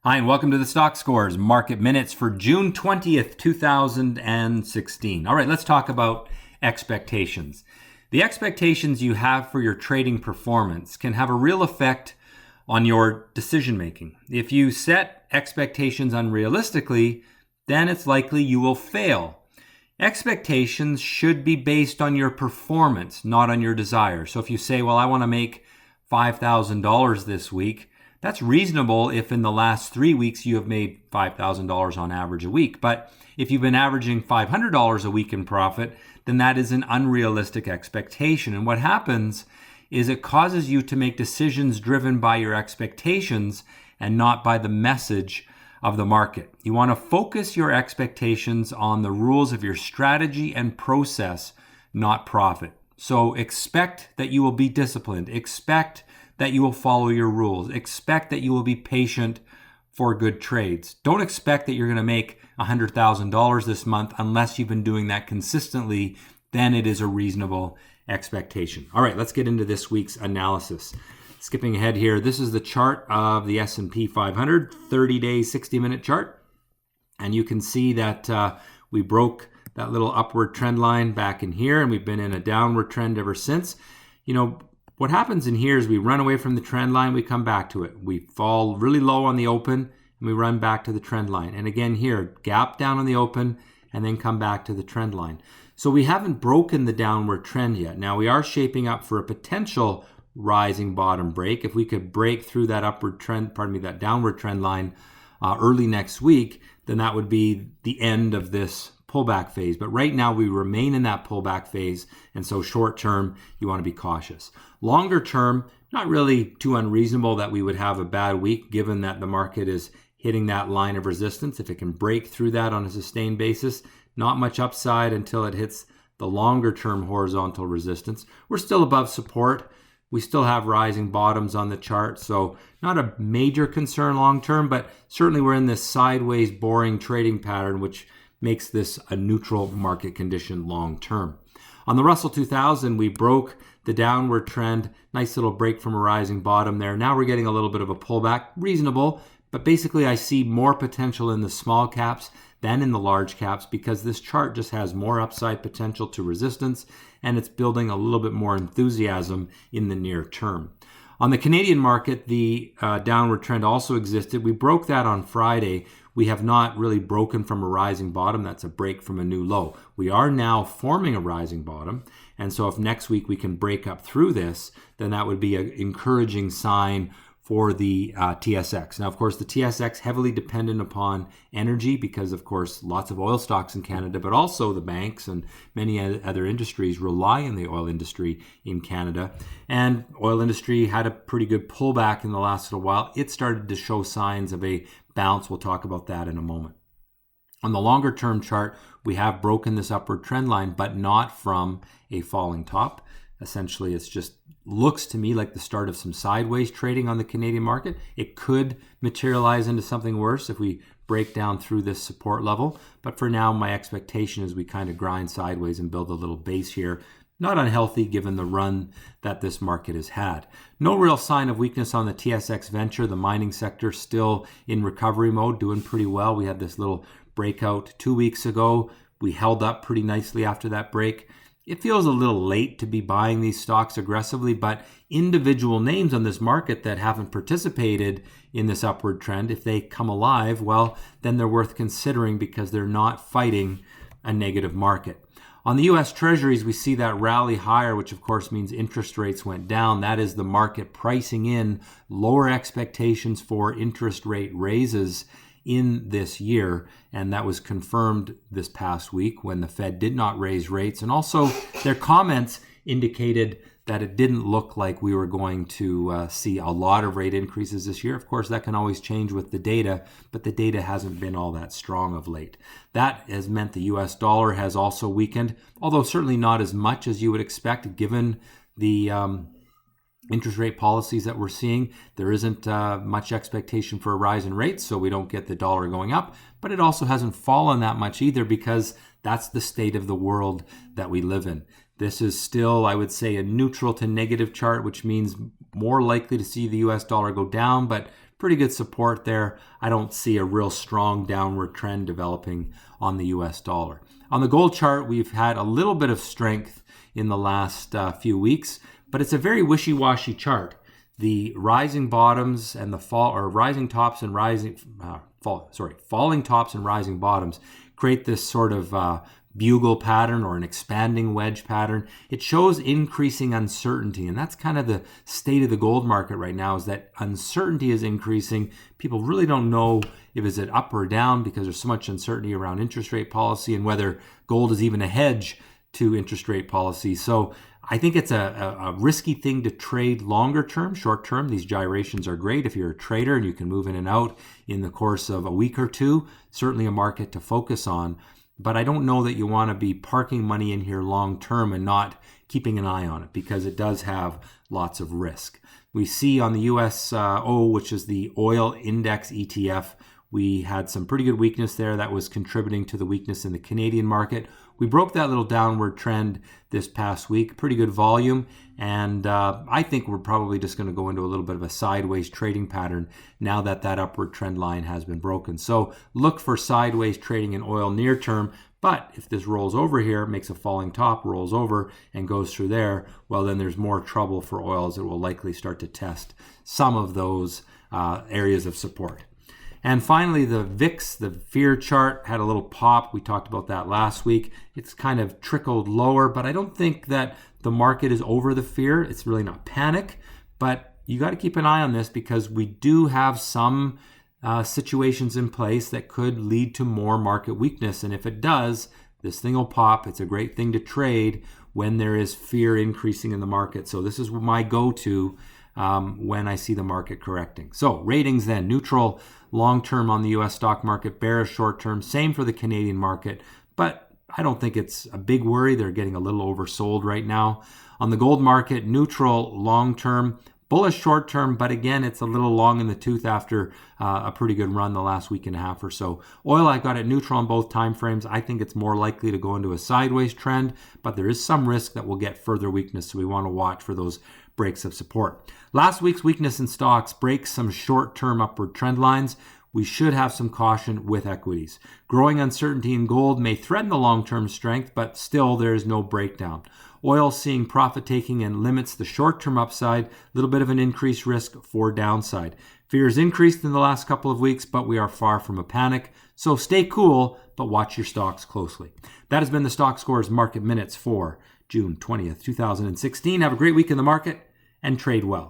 Hi, and welcome to the Stock Scores Market Minutes for June 20th, 2016. All right, let's talk about expectations. The expectations you have for your trading performance can have a real effect on your decision making. If you set expectations unrealistically, then it's likely you will fail. Expectations should be based on your performance, not on your desire. So if you say, well, I want to make $5,000 this week, that's reasonable if in the last 3 weeks you have made $5,000 on average a week. But if you've been averaging $500 a week in profit, then that is an unrealistic expectation. And what happens is it causes you to make decisions driven by your expectations and not by the message of the market. You want to focus your expectations on the rules of your strategy and process, not profit. So expect that you will be disciplined. Expect that you will follow your rules. Expect that you will be patient for good trades. Don't expect that you're going to make $100,000 this month unless you've been doing that consistently. Then it is a reasonable expectation. All right, let's get into this week's analysis. Skipping ahead here, this is the chart of the S&P 500, 30-day, 60-minute chart. And you can see that we broke that little upward trend line back in here, and we've been in a downward trend ever since. What happens in here is we run away from the trend line, we come back to it. We fall really low on the open, and we run back to the trend line. And again here, gap down on the open, and then come back to the trend line. So we haven't broken the downward trend yet. Now we are shaping up for a potential rising bottom break. If we could break through that that downward trend line early next week, then that would be the end of this pullback phase. But right now we remain in that pullback phase, and so short term you want to be cautious. Longer term, not really too unreasonable that we would have a bad week given that the market is hitting that line of resistance. If it can break through that on a sustained basis, not much upside until it hits the longer term horizontal resistance. We're still above support. We still have rising bottoms on the chart, so not a major concern long term, but certainly we're in this sideways boring trading pattern, which makes this a neutral market condition long term. On the Russell 2000, we broke the downward trend. Nice little break from a rising bottom there. Now we're getting a little bit of a pullback. Reasonable, but basically I see more potential in the small caps than in the large caps because this chart just has more upside potential to resistance, and it's building a little bit more enthusiasm in the near term. On the Canadian market, the downward trend also existed. We broke that on Friday. We have not really broken from a rising bottom. That's a break from a new low. We are now forming a rising bottom. And so if next week we can break up through this, then that would be an encouraging sign for the TSX. Now, of course, the TSX heavily dependent upon energy because, of course, lots of oil stocks in Canada, but also the banks and many other industries rely on the oil industry in Canada. And oil industry had a pretty good pullback in the last little while. It started to show signs of a bounce. We'll talk about that in a moment. On the longer term chart, we have broken this upward trend line, but not from a falling top. Essentially, it's just looks to me like the start of some sideways trading on the Canadian market. It could materialize into something worse if we break down through this support level. But for now, my expectation is we kind of grind sideways and build a little base here. Not unhealthy given the run that this market has had. No real sign of weakness on the TSX Venture. The mining sector still in recovery mode, doing pretty well. We had this little breakout 2 weeks ago. We held up pretty nicely after that break. It feels a little late to be buying these stocks aggressively, but individual names on this market that haven't participated in this upward trend, if they come alive, well, then they're worth considering because they're not fighting a negative market. On the U.S. Treasuries, we see that rally higher, which of course means interest rates went down. That is the market pricing in lower expectations for interest rate raises in this year, and that was confirmed this past week when the Fed did not raise rates, and also their comments indicated that it didn't look like we were going to see a lot of rate increases this year. Of course, that can always change with the data, but the data hasn't been all that strong of late. That has meant the US dollar has also weakened, although certainly not as much as you would expect given the interest rate policies that we're seeing. There isn't much expectation for a rise in rates, so we don't get the dollar going up, but it also hasn't fallen that much either because that's the state of the world that we live in. This is still, I would say, a neutral to negative chart, which means more likely to see the US dollar go down, but pretty good support there. I don't see a real strong downward trend developing on the US dollar. On the gold chart, we've had a little bit of strength in the last few weeks, but it's a very wishy-washy chart. The rising bottoms and the falling tops and rising bottoms create this sort of bugle pattern or an expanding wedge pattern. It shows increasing uncertainty, and that's kind of the state of the gold market right now, is that uncertainty is increasing. People really don't know if it's up or down because there's so much uncertainty around interest rate policy and whether gold is even a hedge to interest rate policy. So I think it's a risky thing to trade longer term. Short term, these gyrations are great if you're a trader and you can move in and out in the course of a week or two. Certainly a market to focus on. But I don't know that you want to be parking money in here long term and not keeping an eye on it, because it does have lots of risk. We see on the USO, which is the oil index ETF, we had some pretty good weakness there that was contributing to the weakness in the Canadian market. We broke that little downward trend this past week, pretty good volume, and I think we're probably just going to go into a little bit of a sideways trading pattern now that that upward trend line has been broken. So look for sideways trading in oil near term, but if this rolls over here, makes a falling top, rolls over and goes through there, well then there's more trouble for oil, as it will likely start to test some of those areas of support. And finally, the VIX, the fear chart, had a little pop. We talked about that last week. It's kind of trickled lower, but I don't think that the market is over the fear. It's really not panic, but you got to keep an eye on this because we do have some situations in place that could lead to more market weakness. And if it does, this thing will pop. It's a great thing to trade when there is fear increasing in the market. So this is my go-to when I see the market correcting. So ratings then, neutral long-term on the US stock market, bearish short-term, same for the Canadian market, but I don't think it's a big worry. They're getting a little oversold right now. On the gold market, neutral long-term, bullish short-term, but again, it's a little long in the tooth after a pretty good run the last week and a half or so. Oil, I got it neutral on both time frames. I think it's more likely to go into a sideways trend, but there is some risk that we'll get further weakness, so we want to watch for those breaks of support. Last week's weakness in stocks breaks some short-term upward trend lines. We should have some caution with equities. Growing uncertainty in gold may threaten the long-term strength, but still there is no breakdown. Oil seeing profit taking and limits the short-term upside, a little bit of an increased risk for downside. Fear has increased in the last couple of weeks, but we are far from a panic. So stay cool, but watch your stocks closely. That has been the Stock Scores Market Minutes for June 20th, 2016. Have a great week in the market and trade well.